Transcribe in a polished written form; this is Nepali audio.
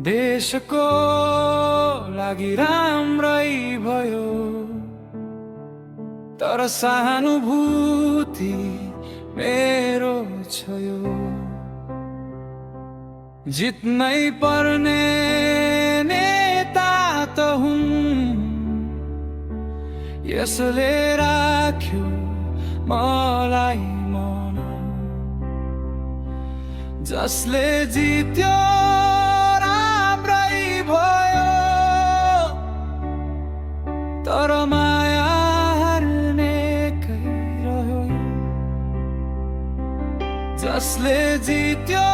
देशको लागि राम्रै भयो, तर सहानुभूति मेरो छ यो। जित्नै पर्ने नेता त हुन्, यसले राख्यो मलाई मन। जसले जित्यो राम्रै भयो, तर माया हार्नेकै रह्यो। जसले जित्यो